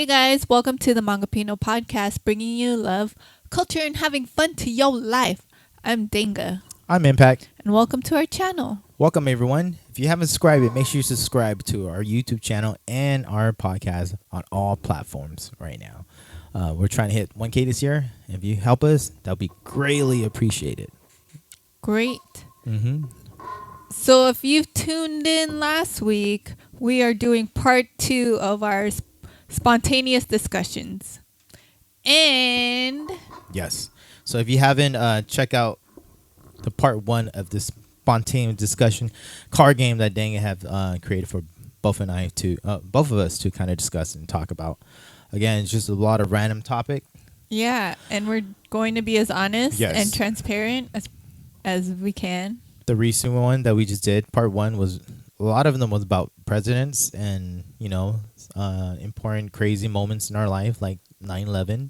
Hey guys, welcome to the Hmongipino Podcast, bringing you love, culture, and having fun to your life. I'm Danga, I'm Impact. and welcome to our channel. Welcome, everyone. If you haven't subscribed yet, make sure you subscribe to our YouTube channel and our podcast on all platforms right now. We're trying to hit 1K this year. If you help us, that'll be greatly appreciated. Great. Mm-hmm. So if you've tuned in last week, we are doing part 2 of our spontaneous discussions. And Yes. So if you haven't checked out the part 1 of this spontaneous discussion card game that Danga have created for both of us to kind of discuss and talk about. Again, it's just a lot of random topic. yeah, and we're going to be as honest Yes. and transparent as we can. The recent one that we just did, part 1, was a lot of them was about presidents and, important crazy moments in our life, like 9/11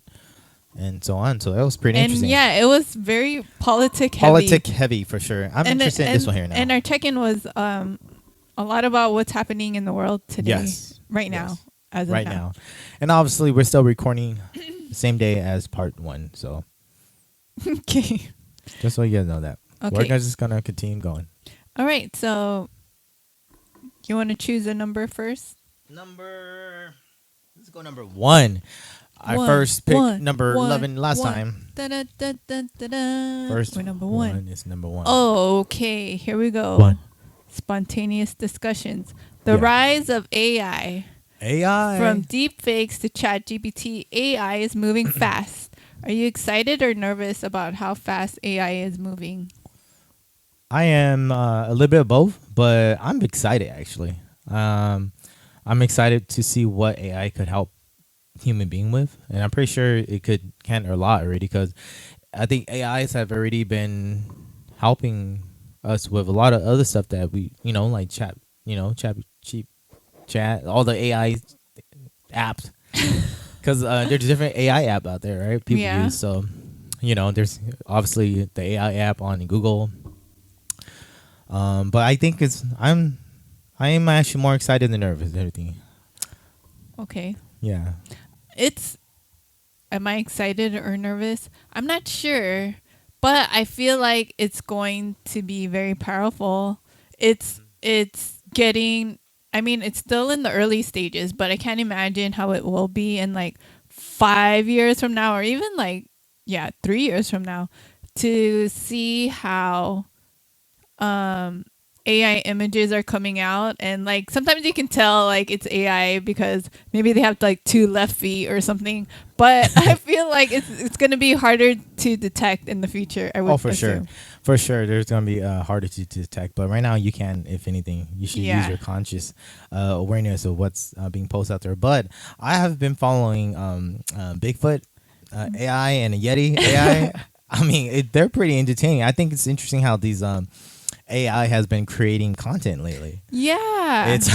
and so on. So that was pretty interesting. Yeah, it was very politic heavy. Politic heavy for sure. I'm interested in this one here now. And our check-in was a lot about what's happening in the world today. Yes. Right now. Yes. As of right now. now. And obviously we're still recording the same day as part 1. So Okay. just so you guys know that. Okay. We're just going to continue going. All right. So you want to choose a number first? Let's go number 1. I One, first picked one, number one, 11 last one. time. Da-da-da-da-da-da. First We're number 1. is number 1. Oh, okay. Here we go. 1. Spontaneous discussions. The Yeah. rise of AI. AI. From deepfakes to ChatGPT, AI is moving fast. Are you excited or nervous about how fast AI is moving? I am a little bit of both, but I'm excited actually. I'm excited to see what AI could help human being with, and I'm pretty sure it can a lot already, because I think AIs have already been helping us with a lot of other stuff that we, like chat, chat, all the AI apps, because there's different AI app out there, right? People Yeah. use. So, there's obviously the AI app on Google. But I think I am actually more excited than nervous and everything. Okay. Yeah. Am I excited or nervous? I'm not sure, but I feel like it's going to be very powerful. It's getting, it's still in the early stages, but I can't imagine how it will be in like 5 years from now, or even 3 years from now, to see how AI images are coming out, and sometimes you can tell it's AI because maybe they have 2 left feet or something, but I feel like it's going to be harder to detect in the future. I would assume. For sure there's gonna be harder to detect, but right now you can. If anything, you should use your conscious awareness of what's being posted out there. But I have been following Bigfoot AI and a Yeti AI. They're pretty entertaining. I think it's interesting how these AI has been creating content lately. Yeah. It's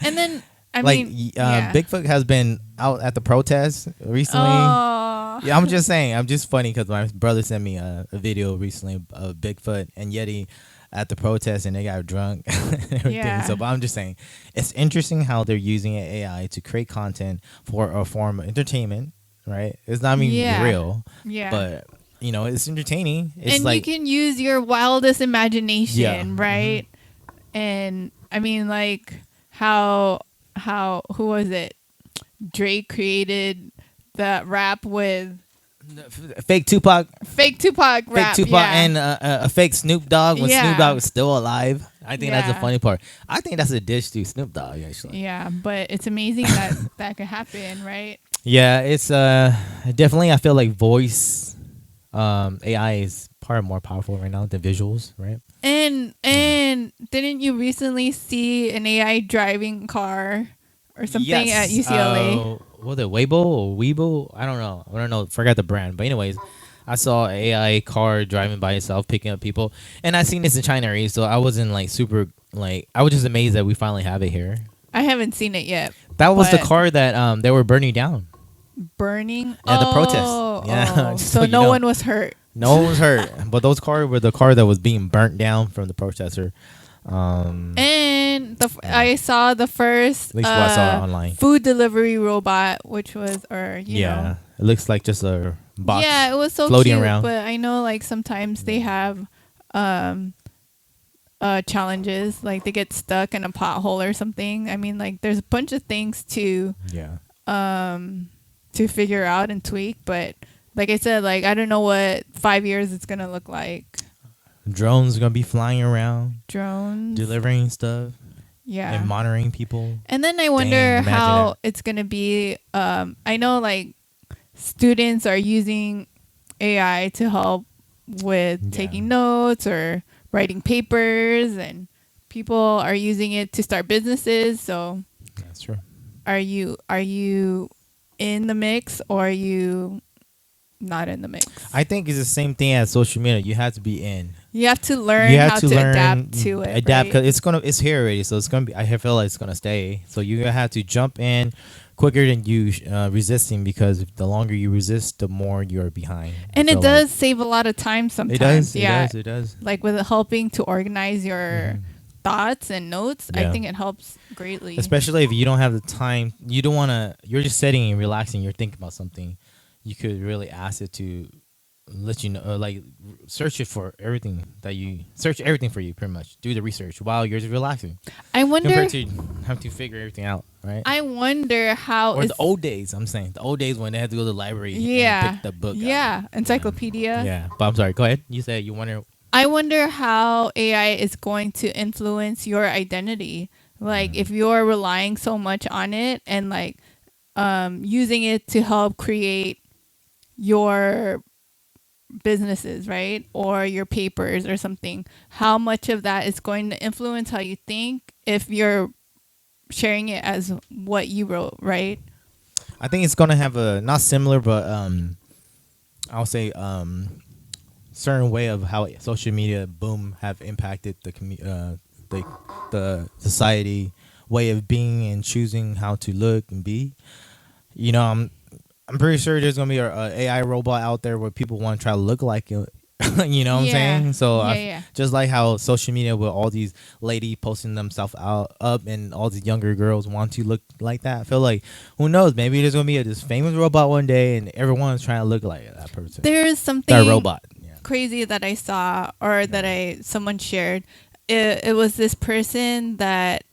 and then Bigfoot has been out at the protests recently. Oh. Yeah, I'm just saying. I'm just funny because my brother sent me a video recently of Bigfoot and Yeti at the protest, and they got drunk and everything. Yeah. So, but I'm just saying, it's interesting how they're using AI to create content for a form of entertainment, right? It's not real, Yeah. but it's entertaining. It's and like you can use your wildest imagination, Yeah. right? And how who was it? Drake created that rap with fake Tupac rap, and a fake Snoop Dogg when Yeah. Snoop Dogg was still alive. I think that's the Yeah. funny part. I think that's a dish to Snoop Dogg, actually. Yeah, but it's amazing that could happen, right? Yeah, it's definitely. I feel like voice AI is more powerful right now than visuals, right? And didn't you recently see an AI driving car or something at UCLA? Was it Weibo or Weibo? I don't know. Forgot the brand. But anyways, I saw an AI car driving by itself, picking up people. And I seen this in China already, so I wasn't super I was just amazed that we finally have it here. I haven't seen it yet. That was the but- car that they were burning down. Burning? Yeah, the protest. Yeah. So So no one was hurt. No one was hurt. But those cars were the car that was being burnt down from the protester. And I saw the first At least what I saw online. food delivery robot, which was, or you know, it looks like just a box. Yeah, it was so floating cute. around. But I know like sometimes they have um challenges, like they get stuck in a pothole or something. I mean, like there's a bunch of things to figure out and tweak, but like I said, like I don't know what 5 years it's gonna look like. Drones gonna be flying around, Drones delivering stuff, yeah, and monitoring people. And then I wonder Dang, how that. it's gonna be. I know like students are using AI to help with taking notes or writing papers, and people are using it to start businesses. So That's true. are you in the mix, or are you not in the mix? I think it's the same thing as social media. You have to be in. You have to learn how to adapt to it. Adapt right? because it's here already, so it's gonna be. I feel like it's gonna stay. So you have to jump in quicker than you resisting, because the longer you resist, the more you're behind. And it does save a lot of time sometimes. It does. Like with helping to organize your thoughts and notes, I think it helps greatly. Especially if you don't have the time, you don't want to. You're just sitting and relaxing. You're thinking about something. You could really ask it to let you know, like search it for everything that you search everything for you. Pretty much do the research while you're just relaxing. I wonder compared to have to figure everything out, right? I wonder how. Or the old days. I'm saying the old days when they had to go to the library. Yeah. And pick the book. Yeah. Out. Encyclopedia. Yeah. But I'm sorry. Go ahead. You said you wonder. I wonder how AI is going to influence your identity. Like if you're relying so much on it and like using it to help create your businesses, right? Or your papers or something. How much of that is going to influence how you think if you're sharing it as what you wrote, right? I think it's gonna have a not similar, but I'll say certain way of how social media boom have impacted the society way of being and choosing how to look and be. You know, I'm pretty sure there's gonna be an AI robot out there where people want to try to look like it. You know what I'm saying? So just like how social media with all these ladies posting themselves up and all these younger girls want to look like that. I feel like, who knows, maybe there's gonna be this famous robot one day and everyone's trying to look like that person. There's something that robot crazy that I saw or that someone shared. It was this person that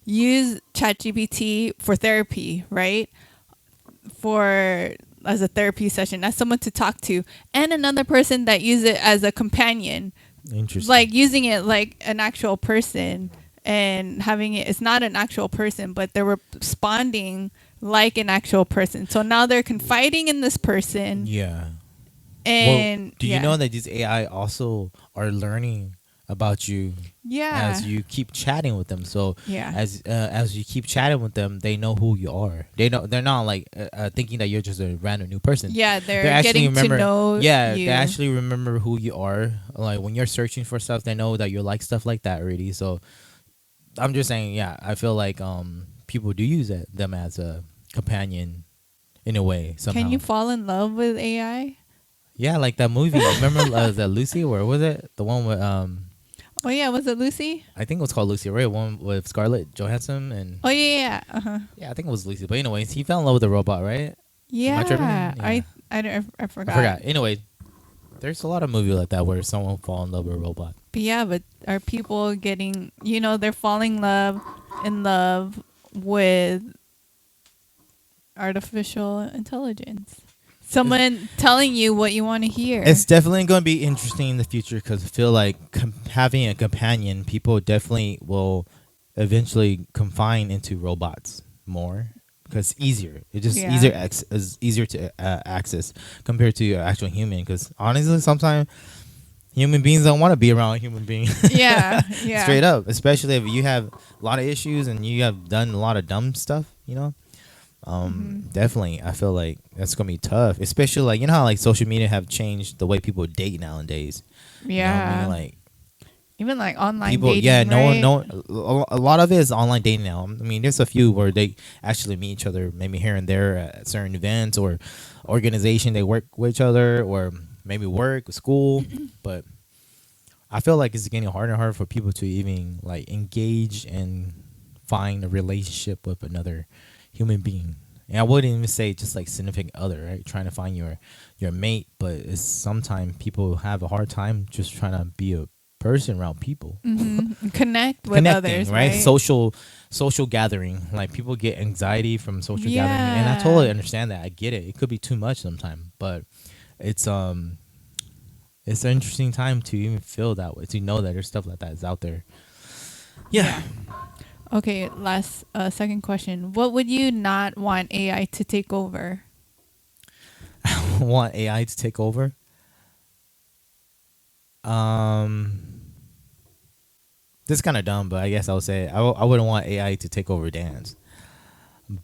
used ChatGPT for therapy, right? As a therapy session, as someone to talk to, and another person that used it as a companion. Interesting. Like using it like an actual person and having it's not an actual person, but they're responding like an actual person. So now they're confiding in this person. Yeah. And do you know that these AI also are learning about you as you keep chatting with them? So as you keep chatting with them, they know who you are. They're not like thinking that you're just a random new person. Yeah, they're getting to know you. They actually remember who you are. Like when you're searching for stuff, they know that you like stuff like that already. So I'm just saying, I feel like people do use them as a companion in a way somehow. Can you fall in love with AI? Yeah, like that movie. Remember that Lucy? Where was it? The one with Oh yeah, was it Lucy? I think it was called Lucy, right? One with Scarlett Johansson and. Oh yeah. Yeah, I think it was Lucy. But anyways, he fell in love with the robot, right? Yeah. I forgot. I forgot. Anyway, there's a lot of movies like that where someone fall in love with a robot. But yeah, but are people getting? They're falling in love with artificial intelligence. Someone telling you what you want to hear. It's definitely going to be interesting in the future because I feel like having a companion, people definitely will eventually confine into robots more because it's easier. It's just easier to access compared to actual human. Because honestly, sometimes human beings don't want to be around human beings. Yeah. Straight up, especially if you have a lot of issues and you have done a lot of dumb stuff, Definitely, I feel like that's gonna be tough, especially like how like social media have changed the way people date nowadays. Yeah, like even like online people. dating, Yeah, right? a lot of it is online dating now. I mean, there's a few where they actually meet each other, maybe here and there at certain events or organization they work with each other, or maybe work, school. But I feel like it's getting harder and harder for people to even like engage and find a relationship with another human being. And I wouldn't even say just like significant other, right? Trying to find your mate, but it's sometimes people have a hard time just trying to be a person around people. Connect with Connecting, others, right? right? Social gathering. Like people get anxiety from social gathering, and I totally understand that. I get it. It could be too much sometimes, but it's it's an interesting time to even feel that way, to know that there's stuff like that is out there. Yeah. Okay, last second question. What would you not want AI to take over? Want AI to take over? This is kind of dumb, but I guess I would say I wouldn't want AI to take over dance.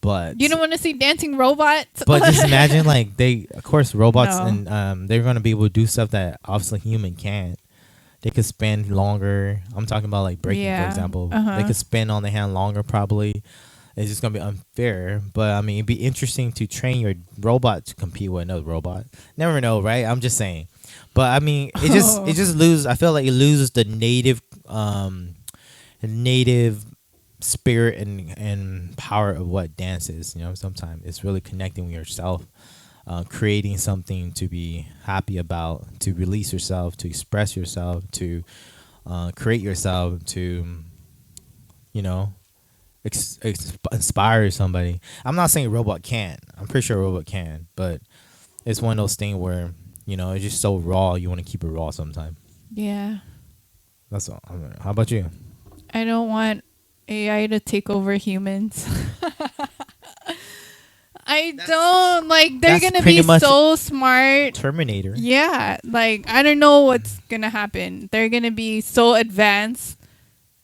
But You don't want to see dancing robots? but just imagine like they, of course, robots No. and they're gonna be able to do stuff that obviously human can't. They could spin longer. I'm talking about like breaking, for Yeah. example. Uh-huh. They could spin on the hand longer, probably. It's just gonna be unfair. But I mean, it'd be interesting to train your robot to compete with another robot. Never know, right? I'm just saying. But I mean, it just loses. I feel like it loses the native spirit and power of what dance is. You know, sometimes it's really connecting with yourself, creating something to be happy about, to release yourself, to express yourself, to create yourself, to you know inspire somebody. I'm not saying a robot can't. I'm pretty sure a robot can, but it's one of those things where it's just so raw. You want to keep it raw sometimes. Yeah. That's all. How about you? I don't want AI to take over humans. I don't like they're That's gonna pretty be much so smart. Terminator. Yeah, like I don't know what's gonna happen. They're gonna be so advanced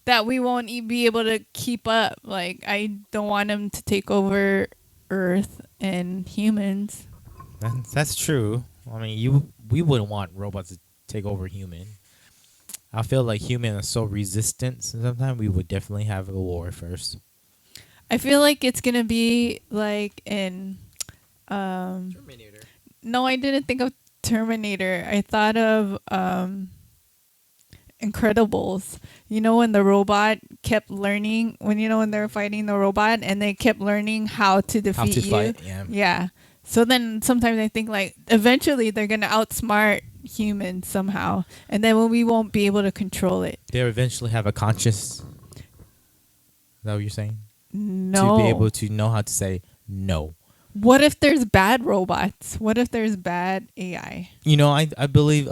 that we won't be able to keep up. Like I don't want them to take over Earth and humans. That's true. I mean, we wouldn't want robots to take over human. I feel like humans are so resistant. So sometimes we would definitely have a war first. I feel like it's gonna be like in Terminator. no, I didn't think of Terminator. I thought of Incredibles. You know when the robot kept learning when they were fighting the robot and they kept learning how to defeat How to you. fight? Yeah. Yeah. So then sometimes I think like eventually they're gonna outsmart humans somehow, and then we won't be able to control it. They eventually have a conscious. Is that what you're saying? No. To be able to know how to say no. What if there's bad robots? What if there's bad AI? I believe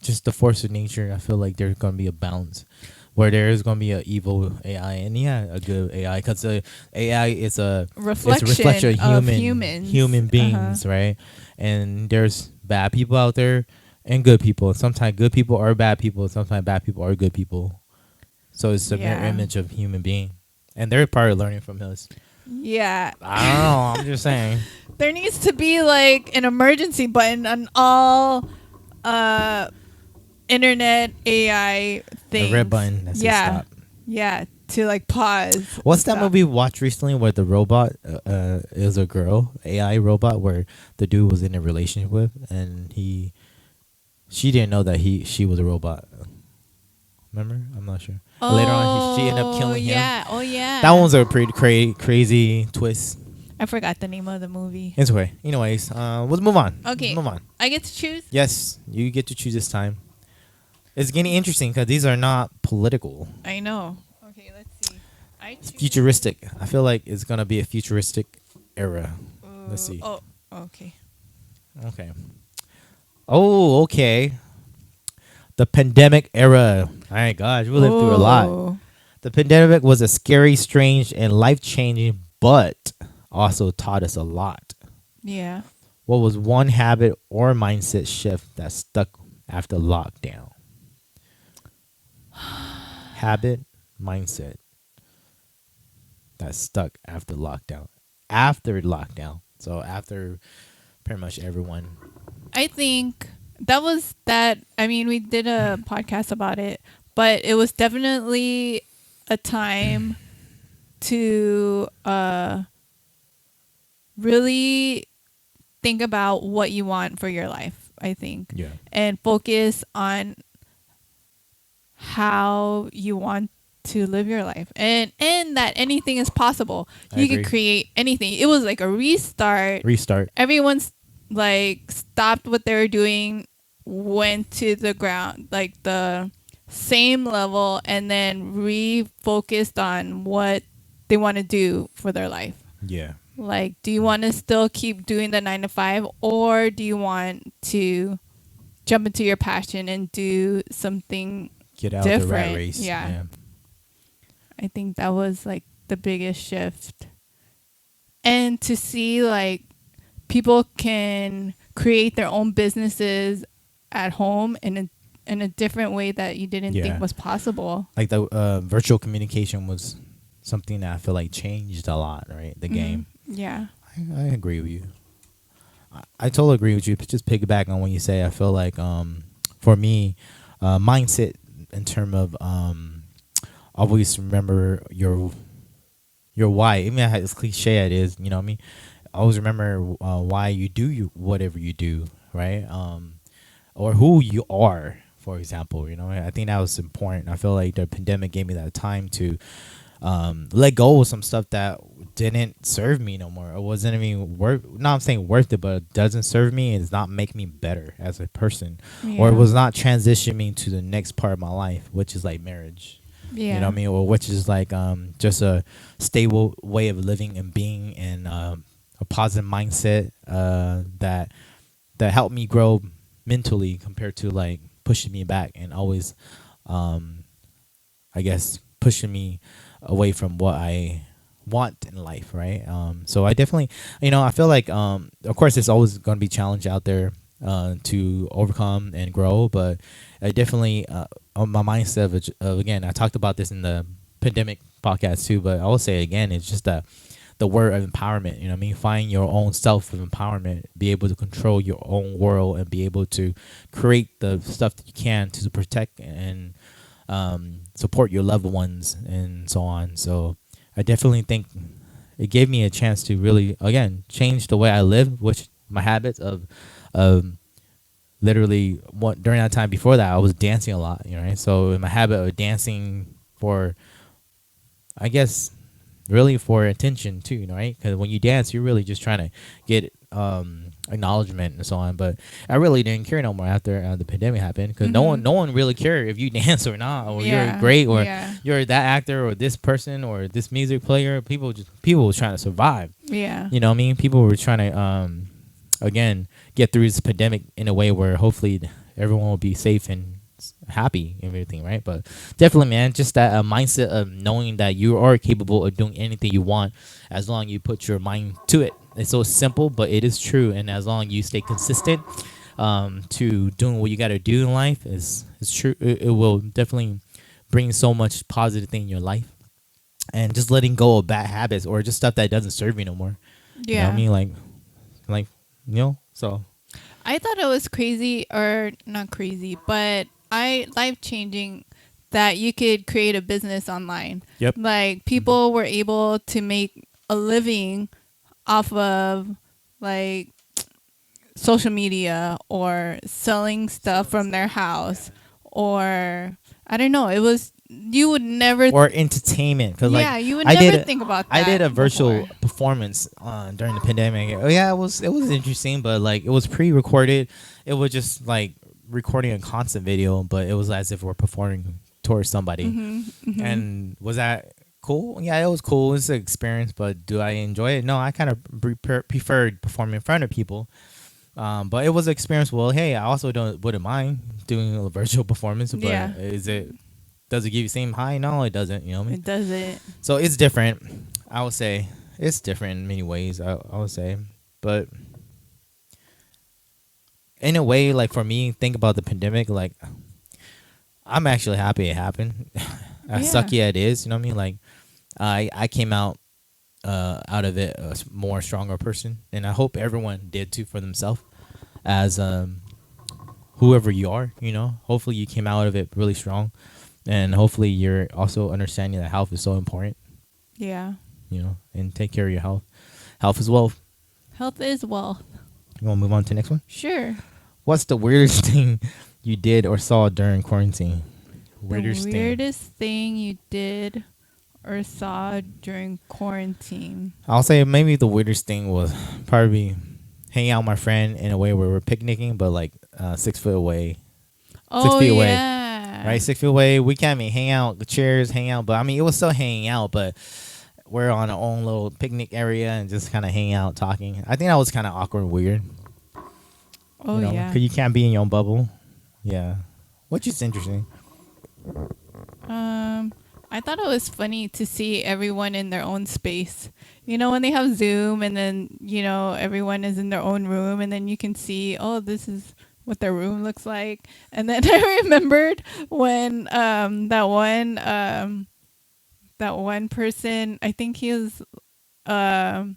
just the force of nature. I feel like there's gonna be a balance where there is gonna be an evil AI and a good AI, because the AI is a reflection of human beings, right? And there's bad people out there and good people. Sometimes good people are bad people. Sometimes bad people are good people. So it's a mirror image of human being, and they're probably learning from us. Yeah. I don't know. I'm just saying. There needs to be like an emergency button on all internet AI things. A red button that says stop. Yeah, to like pause. What's that movie we watched recently where the robot is a girl, AI robot, where the dude was in a relationship with, and she didn't know that she was a robot. Remember? I'm not sure. Oh, Later on, she ended up killing him. Yeah. Oh, yeah. That one's a pretty crazy twist. I forgot the name of the movie. It's okay. Anyways, let's move on. Okay. Let's move on. I get to choose? Yes, you get to choose this time. It's getting interesting because these are not political. I know. Okay, let's see. It's futuristic. I feel like it's going to be a futuristic era. Let's see. Oh, okay. Okay. Oh, okay. The pandemic era. My gosh, we lived through a lot. The pandemic was a scary, strange, and life-changing, but also taught us a lot. Yeah. What was one habit or mindset shift that stuck after lockdown? Habit, mindset that stuck after lockdown. After lockdown. So after pretty much everyone. I think that was that. I mean, we did a podcast about it, but it was definitely a time to really think about what you want for your life. I think. Yeah. And focus on how you want to live your life, and that anything is possible. I You agree. could create anything. It was like a restart. Everyone's like stopped what they were doing, went to the ground, like the same level, and then refocused on what they want to do for their life. Yeah. Like, do you want to still keep doing the 9 to 5, or do you want to jump into your passion and do something Get out different? of the rat race. Yeah. I think that was like the biggest shift. And to see like people can create their own businesses at home in a different way that you didn't think was possible. Like the virtual communication was something that I feel like changed a lot, right? The game. Yeah. I agree with you. I totally agree with you. Just piggyback on what you say. I feel like for me, mindset in terms of always remember your why. Even as cliche it is, you know what I mean? Always remember why you do whatever you do, right? Or who you are, for example. You know, I think that was important. I feel like the pandemic gave me that time to let go of some stuff that didn't serve me no more. It wasn't even worth. Not I'm saying worth it, but it doesn't serve me. It does not make me better as a person, or it was not transition me to the next part of my life, which is like marriage. Yeah. You know what I mean? Or which is like just a stable way of living and being, and a positive mindset that helped me grow mentally compared to like pushing me back and always I guess pushing me away from what I want in life, right? So I definitely, I feel like of course there's always going to be challenge out there to overcome and grow, but I definitely on my mindset of again, I talked about this in the pandemic podcast too, but I will say again, it's just the word of empowerment. You know what I mean? Find your own self of empowerment, be able to control your own world, and be able to create the stuff that you can to protect and support your loved ones and so on. So I definitely think it gave me a chance to really, again, change the way I live, which my habits of literally during that time before that, I was dancing a lot, right? So in my habit of dancing for, I guess, really for attention too, right? Because when you dance, you're really just trying to get acknowledgement and so on. But I really didn't care no more after the pandemic happened, because no one really cared if you dance or not, or you're great, or you're that actor or this person or this music player. People were trying to survive. Yeah, you know what I mean? People were trying to again get through this pandemic in a way where hopefully everyone will be safe and happy and everything, right? But definitely, man, just that mindset of knowing that you are capable of doing anything you want as long as you put your mind to it. It's so simple, but it is true. And as long as you stay consistent to doing what you got to do in life, it's true. It will definitely bring so much positive thing in your life, and just letting go of bad habits or just stuff that doesn't serve you no more. Yeah, you know what I mean, like so I thought it was crazy, or not crazy, but life-changing that you could create a business online. Yep. Like people were able to make a living off of like social media or selling stuff from their house, or I don't know. It was, you would never or entertainment, because you would never think about that. I did a virtual performance during the pandemic. It was interesting, but like it was pre-recorded. It was just like recording a concert video, but it was as if we're performing towards somebody. And was that cool? Yeah, it was cool. It's an experience, but do I enjoy it? No, I kind of preferred performing in front of people. But it was an experience. Well, hey, I also wouldn't mind doing a virtual performance, but does it give you the same high? No, it doesn't. You know what I mean? It doesn't. So it's different. I would say it's different in many ways. I would say, but in a way, like for me, think about the pandemic. Like, I'm actually happy it happened. As sucky as it is, you know what I mean? Like, I came out of it a more stronger person, and I hope everyone did too for themselves. As whoever you are, hopefully you came out of it really strong, and hopefully you're also understanding that health is so important. Yeah. And take care of your health. Health is wealth. Health is wealth. You want to move on to the next one? Sure. What's the weirdest thing you did or saw during quarantine? Weirdest The thing. weirdest thing you did or saw during quarantine. I'll say maybe the weirdest thing was probably hanging out with my friend in a way where we're picnicking, but like 6 foot away. Six Oh feet away. yeah. Right, 6 feet away. We can't even hang out, the chairs, hang out. But I mean, it was still hanging out, but we're on our own little picnic area and just kind of hanging out, talking. I think that was kind of awkward and weird. Oh yeah. Because you can't be in your own bubble. Yeah. Which is interesting. I thought it was funny to see everyone in their own space. You know, when they have Zoom and then, you know, everyone is in their own room and then you can see, oh, this is what their room looks like. And then I remembered when that one person, I think he was on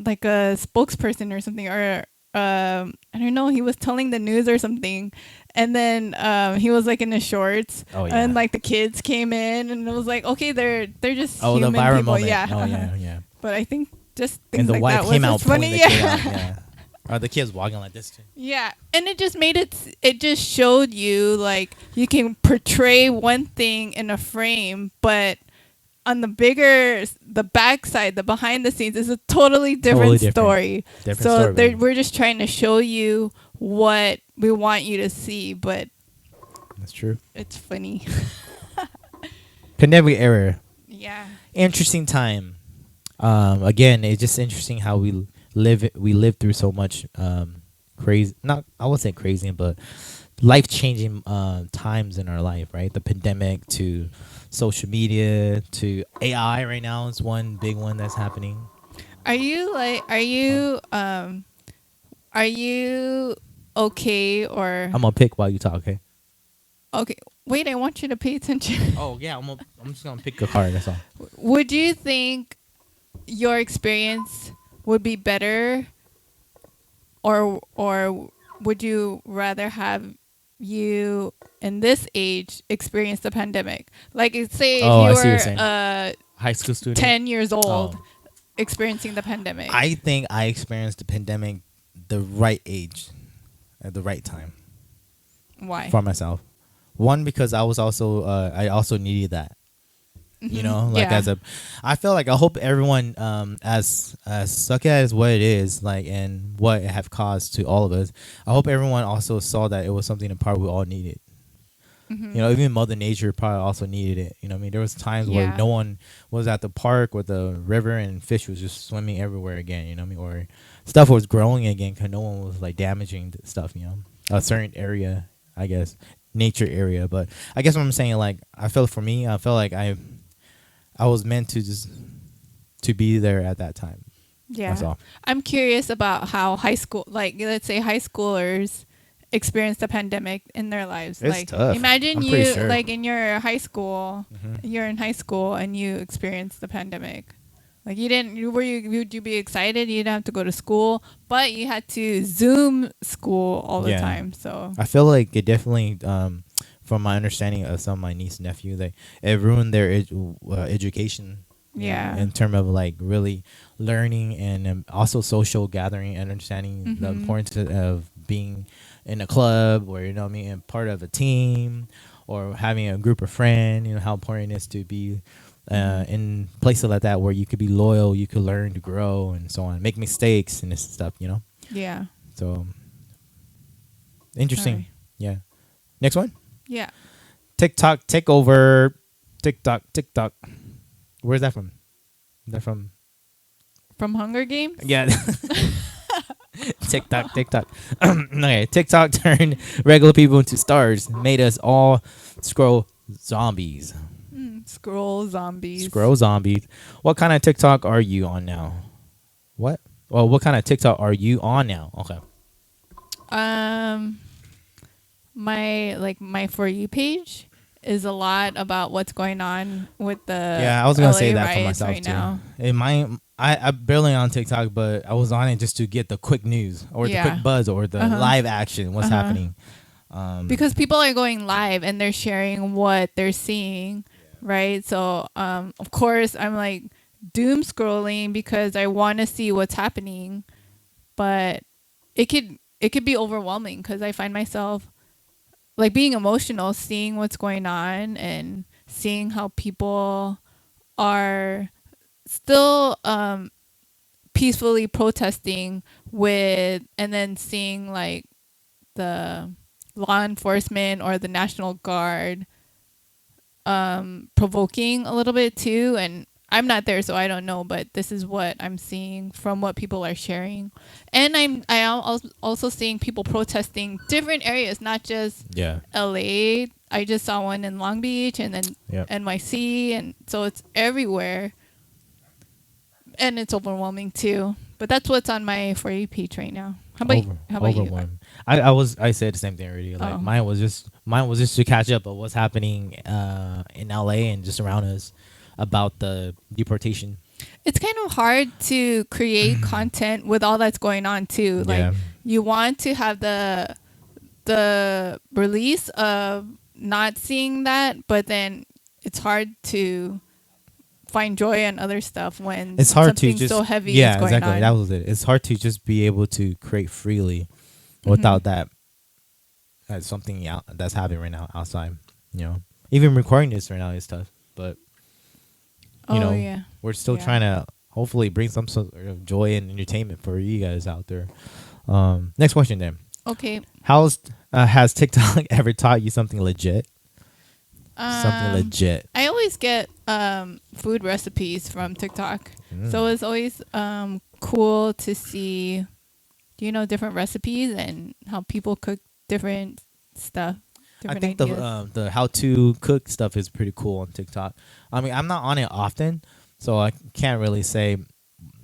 like a spokesperson or something, or I don't know, he was telling the news or something, and then he was like in his shorts. Oh, yeah. And like the kids came in and it was like, okay, they're just Oh, human the viral people. moment. Yeah. Oh, yeah, yeah. But I think just things And the like wife that came was out just pulling funny. the kid Yeah. out. Yeah. Or the kid's walking like this too. Yeah, and it just made it just showed you like you can portray one thing in a frame, but on the backside, the behind the scenes is a totally different story. We're just trying to show you what we want you to see, but that's true. it's funny. Pandemic era. Yeah. Interesting time. Again, it's just interesting how we live through so much crazy, not I would say crazy, but life-changing times in our life, right? The pandemic to social media to AI right now is one big one that's happening. Are you okay, or I'm gonna pick while you talk, okay? okay, wait, I want you to pay attention. Oh yeah, I'm just gonna pick a card. That's all. Would you think your experience would be better, or would you rather have you in this age experience the pandemic? Like, say if I you see what you're were saying. High school student, 10 years old, Oh. experiencing the pandemic. I think I experienced the pandemic the right age, at the right time Why? for myself. One, because I also needed that. You know, like Yeah. I feel like I hope everyone, as suck as what it is, like, and what it have caused to all of us, I hope everyone also saw that it was something that probably we all needed. You know, even Mother Nature probably also needed it. You know what I mean? There was times where Yeah. no one was at the park or the river and fish was just swimming everywhere again. You know what I mean? Or stuff was growing again because no one was like damaging the stuff. You know, a certain area, I guess, nature area. But I guess what I'm saying, like, I felt like I was meant to be there at that time. Yeah. That's all. I'm curious about how high school, like, let's say high schoolers experience the pandemic in their lives. It's Like, tough. imagine I'm you, pretty sure. like, in your high school, Mhm. you're in high school and you experience the pandemic. Like, would you be excited? You didn't have to go to school, but you had to Zoom school all the Yeah. time. So, I feel like it definitely, from my understanding of some of my niece and nephew, it ruined their education. Yeah. In terms of like really learning and also social gathering and understanding the importance of being in a club, or, you know what I mean, and part of a team, or having a group of friends. You know how important it is to be in places like that where you could be loyal, you could learn to grow and so on, make mistakes and this stuff. You know. yeah. So interesting. Alright. Yeah. Next one. Yeah. TikTok takeover. TikTok. Where's that from? Is that from? From Hunger Games? Yeah. TikTok. Okay. TikTok turned regular people into stars, made us all scroll zombies. Scroll zombies. Scroll zombies. What kind of TikTok are you on now? What? Well, what kind of TikTok are you on now? Okay. My For You page is a lot about what's going on with the I was gonna LA say that for riots myself right too. now. I barely on TikTok, but I was on it just to get the quick news or the quick buzz or the live action. What's happening? Because people are going live and they're sharing what they're seeing, right? So, of course, I'm like doom scrolling because I want to see what's happening, but it it could be overwhelming because I find myself like being emotional, seeing what's going on and seeing how people are still peacefully protesting and then seeing like the law enforcement or the National Guard provoking a little bit too. And I'm not there, so I don't know, but this is what I'm seeing from what people are sharing. And I am also seeing people protesting different areas, not just LA. I just saw one in Long Beach and then NYC, and so it's everywhere. And it's overwhelming too. But that's what's on my For You page right now. How about you? I said the same thing already. Like mine was just to catch up of what's happening in LA and just around us about the deportation. It's kind of hard to create content with all that's going on too. Like you want to have the release of not seeing that, but then it's hard to find joy in other stuff when it's hard something to just so heavy is going on. That was it. It's hard to just be able to create freely without that something that's happening right now outside. You know, even recording this right now is tough, but we're still trying to hopefully bring some sort of joy and entertainment for you guys out there. Next question then. Okay. Has TikTok ever taught you something legit? Something legit. I always get food recipes from TikTok, so it's always cool to see, different recipes and how people cook different stuff. I think the how to cook stuff is pretty cool on TikTok. I mean, I'm not on it often, so I can't really say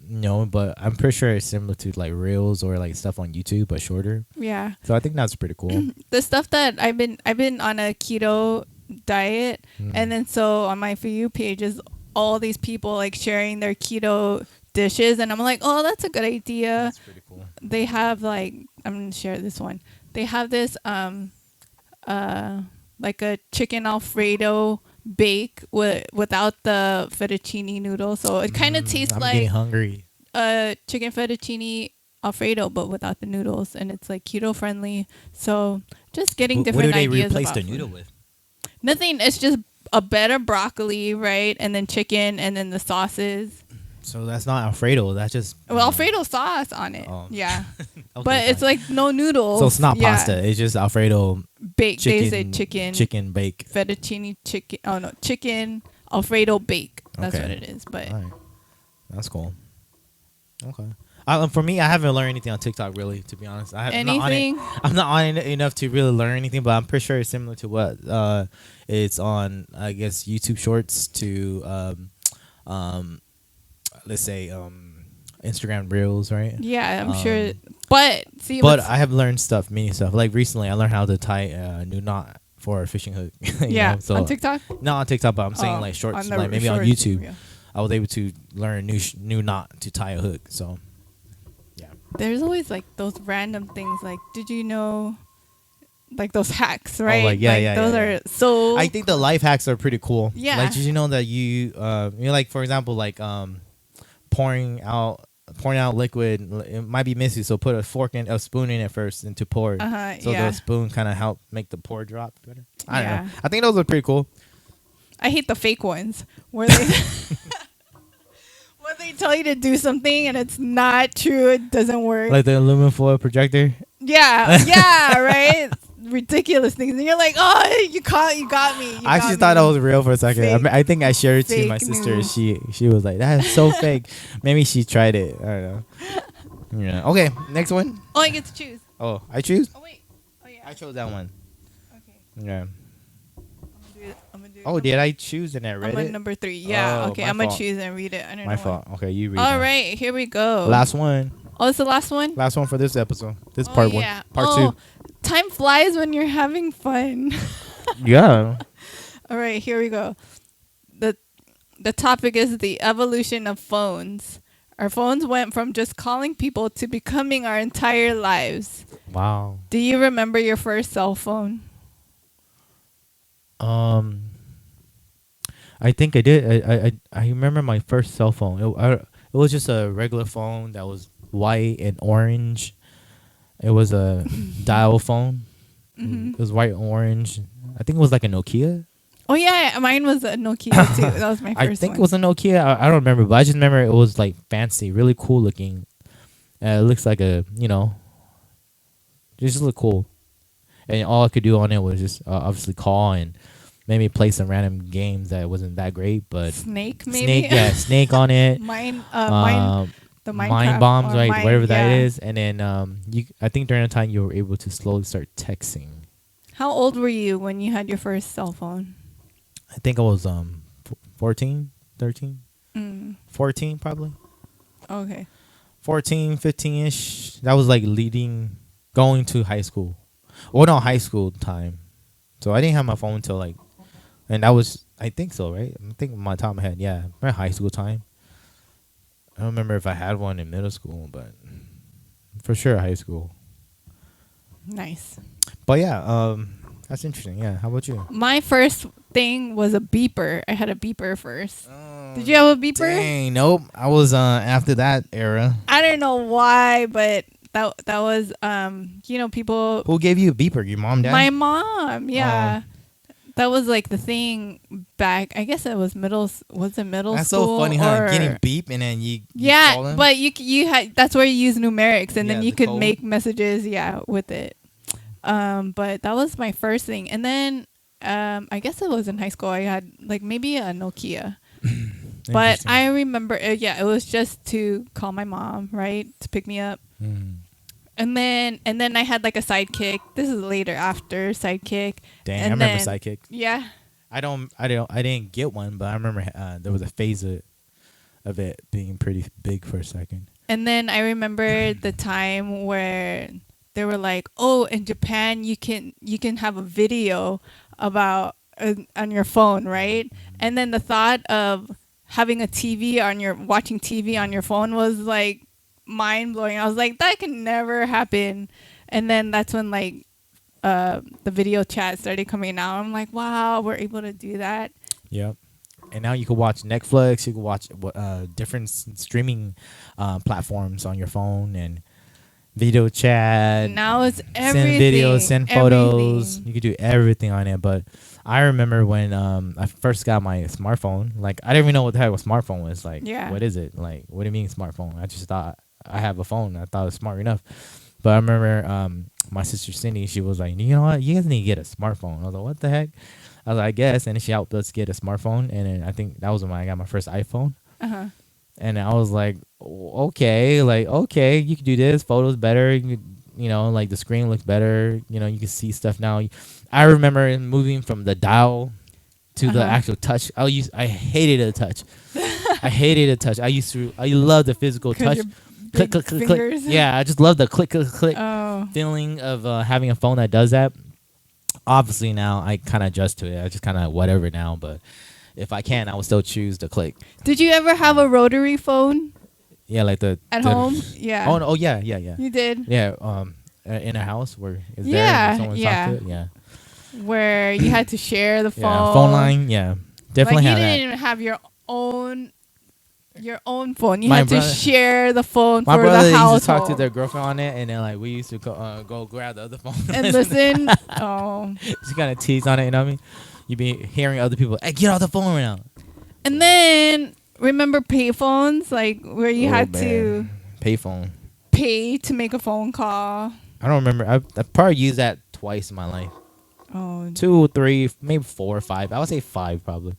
no, but I'm pretty sure it's similar to like Reels or like stuff on YouTube, but shorter. Yeah. So I think that's pretty cool. The stuff that I've been on a keto diet, and then so on my For You page is all these people like sharing their keto dishes, and I'm like, oh, that's a good idea. That's pretty cool. They have like, I'm gonna share this one. They have this like a chicken Alfredo bake without the fettuccine noodle, so it kind of tastes I'm like getting hungry. Chicken fettuccine Alfredo but without the noodles, and it's like keto friendly. So just getting different ideas. What do they replace about the food. noodle with? Nothing. It's just a bed of broccoli, right, and then chicken, and then the sauces. So that's not Alfredo. That's just Alfredo sauce on it. Oh. Yeah. Okay, but fine. it's like no noodles. So it's not pasta. It's just Alfredo bake. Chicken, they say chicken bake. Fettuccine chicken. Oh no, chicken Alfredo bake. That's what it is. But right. That's cool. Okay. For me, I haven't learned anything on TikTok really, to be honest. I'm not on it enough to really learn anything, but I'm pretty sure it's similar to what it's on. I guess YouTube Shorts to let's say Instagram Reels, right? Yeah, I'm sure. But see, I have learned many stuff. Like recently, I learned how to tie a new knot for a fishing hook. So on TikTok. Not on TikTok, but I'm saying like shorts, like maybe on YouTube. Yeah. I was able to learn a new knot to tie a hook. So. There's always like those random things. Like, did you know, like those hacks, right? Oh, those are so. I think the life hacks are pretty cool. Yeah. Like, did you know that like for example, like pouring out liquid, it might be messy, so put a spoon in it first and to pour. So the spoon kind of help make the pour drop better. I don't know. I think those are pretty cool. I hate the fake ones where they. They tell you to do something and it's not true, it doesn't work, like the aluminum foil projector. Right. Ridiculous things, and you're like, oh, you got me. I actually thought that was real for a second. I think I shared it to my sister. News. She was like, that is so fake. Maybe she tried it. I don't know. Yeah. Okay, next one. Oh, I get to choose. Oh, I choose. Oh wait. Oh yeah. I chose that one. Okay. Yeah. I'm gonna do Oh, did I choose and I read it? I'm number 3. Yeah. Oh, okay, I'm gonna choose and read it. I don't know. My fault. Okay, you read it. All right, here we go. Last one. Oh, it's the last one? Last one for this episode. This part 1. Part 2. Time flies when you're having fun. Yeah. All right, here we go. The topic is the evolution of phones. Our phones went from just calling people to becoming our entire lives. Wow. Do you remember your first cell phone? I think I did. I remember my first cell phone. It was just a regular phone that was white and orange. It was a dial phone. Mm-hmm. It was white orange. I think it was like a Nokia. Oh yeah, mine was a Nokia too. That was my first I think one. it was a Nokia. I don't remember, but I just remember it was like fancy, really cool looking. It looks like a, just look cool. And all I could do on it was just obviously call and maybe play some random games that wasn't that great, but Snake maybe. Snake on it. Mine, the Mind bombs, right? mine, Whatever that yeah. is, and then I think during the time you were able to slowly start texting. How old were you when you had your first cell phone? I think I was 14, 13, Mm. 14 probably. Okay. 14, 15-ish. That was like going to high school. Or no, high school time. So I didn't have my phone until like, and that was, I think so, right? I think my top of my head, yeah, my high school time. I don't remember if I had one in middle school, but for sure high school. Nice. But yeah, that's interesting. Yeah, how about you? My first thing was a beeper. I had a beeper first. Did you have a beeper? Dang, nope. I was after that era. I don't know why, but that was people. Who gave you a beeper? Your mom, dad? My mom, yeah. That was like the thing back. I guess it was middle. Was it middle That's school? so funny, huh? Getting beep and then you yeah, call them? but you had that's where you use numerics and then Yeah, you the could code. make messages. Yeah, with it. But that was my first thing, and then I guess it was in high school. I had like maybe a Nokia. But I remember, it was just to call my mom, right, to pick me up, and then I had like a sidekick. This is later after sidekick. Dang, and I remember then- Sidekick. Yeah, I didn't get one, but I remember there was a phase of it being pretty big for a second. and then I remember the time where they were like, "Oh, in Japan, you can have a video about on your phone, right?" And then the thought of having watching TV on your phone was like mind blowing. I was like, that can never happen. And then that's when like the video chat started coming out. I'm like, wow, we're able to do that. Yep. And now you can watch Netflix. You can watch different streaming platforms on your phone and video chat. Now it's everything. Send videos, send photos. Everything. You can do everything on it. But I remember when I first got my smartphone. Like, I didn't even know what the heck a smartphone was. Like, Yeah. what is it? Like, what do you mean smartphone? I just thought I have a phone. I thought it was smart enough. But I remember my sister Cindy, she was like, you know what? You guys need to get a smartphone. I was like, what the heck? I was like, I guess. And then she helped us get a smartphone. And then I think that was when I got my first iPhone. Uh-huh. And I was like, okay, you can do this. Photos better. Like the screen looks better. You can see stuff now. I remember moving from the dial to the actual touch. I hated the touch. I hated the touch. I love the physical touch. Click, click, click, click. Yeah, I just love the click, click, click feeling of having a phone that does that. Obviously now I kind of adjust to it. I just kind of whatever now, but if I can, I would still choose the click. Did you ever have a rotary phone Yeah, like at home? Yeah. Oh yeah. You did? Yeah, in a house where it's Yeah, there and someone yeah. talk to it. Yeah. Where you had to share the phone. Yeah, phone line. Yeah, definitely like have you that. didn't even have your own phone. You My had to brother- share the phone My for brother the household. used to talk to their girlfriend on it, and then like we used to go grab the other phone and listen. Oh. Just kind of tease on it. You know what I mean? You be hearing other people, hey, get off the phone right now. And then remember payphones, like where you had to payphone. pay to make a phone call. I don't remember. I probably used that twice in my life. Oh, 2, 3, maybe 4 or 5. I would say 5 probably.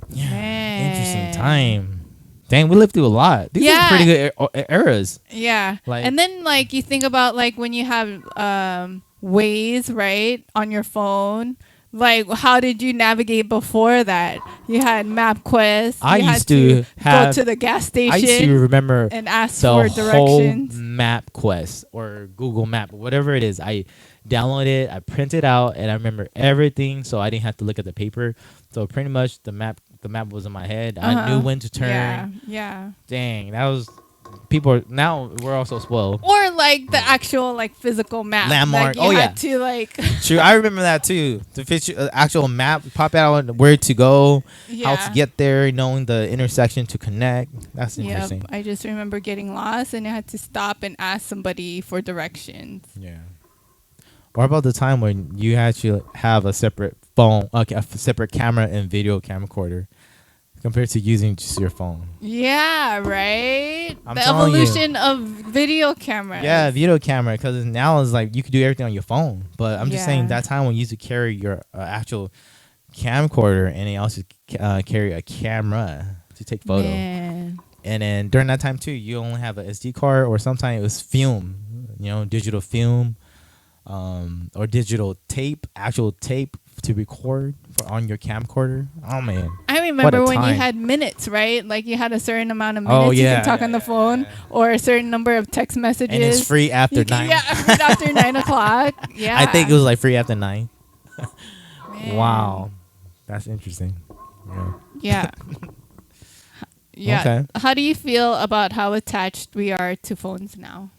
Yeah, man. interesting time. Dang, we lived through a lot. These are pretty good eras. Yeah. Like- and then like you think about like when you have Waze, right, on your phone. Like, how did you navigate before that? You had MapQuest. I you used to go to the gas station I used to remember and ask the for whole directions. MapQuest or Google Map, whatever it is. I downloaded it, I printed it out, and I remember everything, so I didn't have to look at the paper. So pretty much the map was in my head. I knew when to turn. Yeah. Dang, that was people are now we're also spoiled. Or like the actual like physical map. Landmark. Like, you Oh, had yeah. to like True, I remember that too. The actual map, pop out where to go, how to get there, knowing the intersection to connect. That's interesting. I just remember getting lost and I had to stop and ask somebody for directions. Yeah. What about the time when you actually have a separate phone, okay, a separate camera and video camcorder, compared to using just your phone? Yeah, right. I'm the telling you. evolution of video cameras. Yeah, video camera, because now it's like you can do everything on your phone. But I'm just saying that time when you used to carry your actual camcorder and you also carry a camera to take photo. Man. And then during that time too, you only have a SD card, or sometimes it was film, digital film, or digital tape, actual tape to record on your camcorder. Oh man, I remember when time. you had minutes, right? Like you had a certain amount of minutes you can talk on the phone, or a certain number of text messages. And it's free after 9. Yeah, free after 9 o'clock. Yeah. I think it was like free after 9. Man. Wow, that's interesting. Yeah. Yeah. Okay. How do you feel about how attached we are to phones now?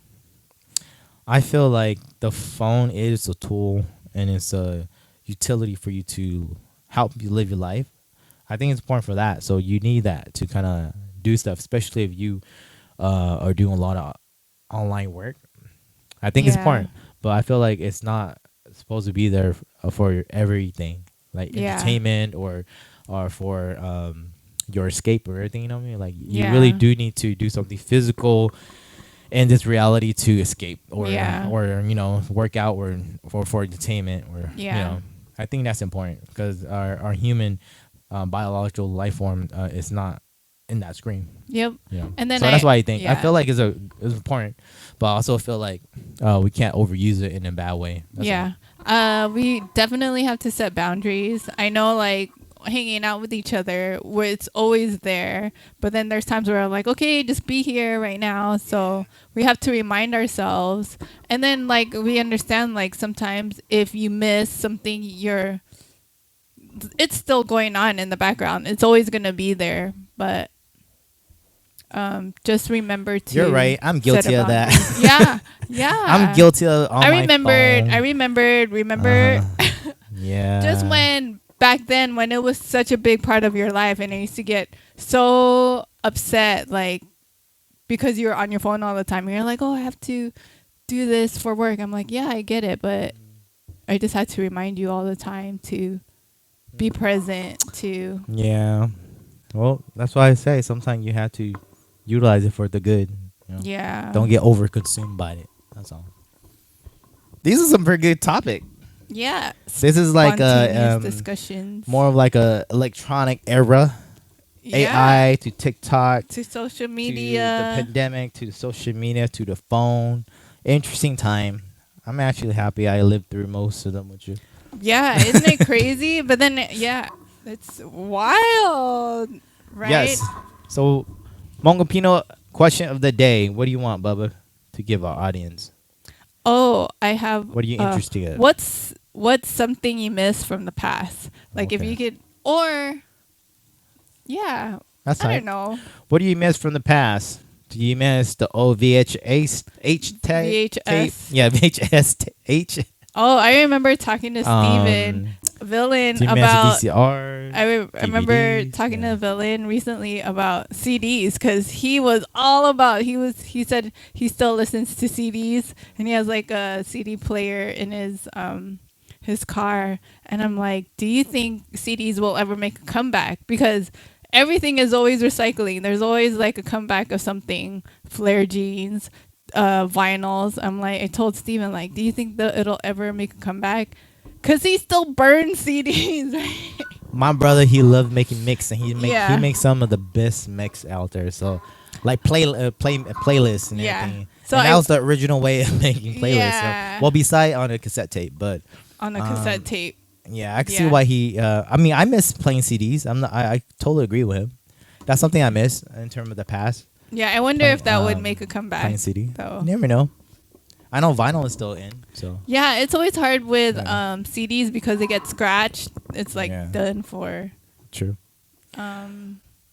I feel like the phone is a tool and it's a utility for you to help you live your life. I think it's important for that. So you need that to kind of do stuff, especially if you are doing a lot of online work. I think it's important, but I feel like it's not supposed to be there for everything, like entertainment or for your escape or everything. You know what I mean? Like you really do need to do something physical in this reality to escape or work out or for entertainment or I think that's important because our human biological life form is not in that screen. Yep. Yeah. And then so that's why I think yeah. I feel like it's important, but I also feel like we can't overuse it in a bad way. That's we definitely have to set boundaries. I know, like hanging out with each other, where it's always there, but then there's times where I'm like, okay, just be here right now. So we have to remind ourselves, and then like we understand, like sometimes if you miss something, it's still going on in the background. It's always gonna be there, but just remember to. You're right. I'm guilty of that. Yeah. I'm guilty of. I remembered. Yeah. Just when back then, when it was such a big part of your life, and I used to get so upset, like because you're on your phone all the time, and you're like, "Oh, I have to do this for work." I'm like, "Yeah, I get it," but I just had to remind you all the time to be present. To Well, that's why I say sometimes you have to utilize it for the good. Yeah. Don't get over consumed by it. That's all. These are some pretty good topic. Yeah. This is like discussions. more of like a electronic era. AI to TikTok to social media, to the pandemic, to the social media, to the phone. Interesting time. I'm actually happy I lived through most of them with you. Yeah, isn't it crazy? But then, it's wild, right? Yes. So, Hmongipino question of the day. What do you want, Bubba, to give our audience? Oh, I have. What are you interested in? What's something you miss from the past? Like if you could, or that's I don't know. What do you miss from the past? Do you miss the old VHS tape? Yeah, VHS. Oh, I remember talking to Steven Villain about VCR. I remember talking to Villain recently about CDs because he was all about. He said he still listens to CDs and he has like a CD player in his car. And I'm like, do you think CDs will ever make a comeback? Because everything is always recycling. There's always like a comeback of something. Flare jeans, vinyls. I'm like, I told Steven, like, do you think that it'll ever make a comeback? Because he still burns CDs. Right? My brother, he loved making mix, and he makes some of the best mix out there. So, like playlists and everything. So and that was the original way of making playlists. Yeah. So, well, beside on a cassette tape, but on a cassette tape. Yeah, I can see why he. I mean, I miss playing CDs. I totally agree with him. That's something I miss in terms of the past. Yeah, I wonder if that would make a comeback. Playing CD. Though. You never know. I know vinyl is still in. So yeah, it's always hard with CDs because they get scratched. It's like done for. True.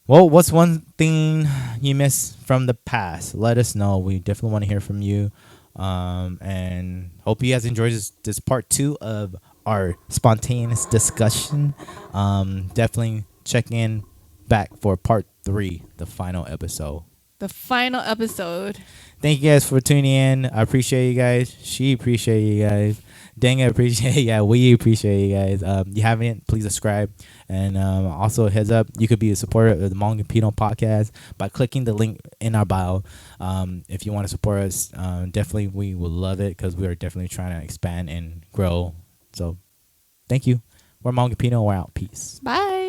Well, what's one thing you miss from the past? Let us know. We definitely want to hear from you. And hope you guys enjoyed this part 2 of our spontaneous discussion. Definitely check in back for part 3, the final episode. The final episode. Thank you guys for tuning in. I appreciate you guys. She appreciate you guys. Danga appreciate. Yeah, we appreciate you guys. You haven't, please subscribe. And also, heads up, you could be a supporter of the Hmongipino Podcast by clicking the link in our bio. If you want to support us, definitely we would love it because we are definitely trying to expand and grow. So, thank you. We're Hmongipino. We're out. Peace. Bye.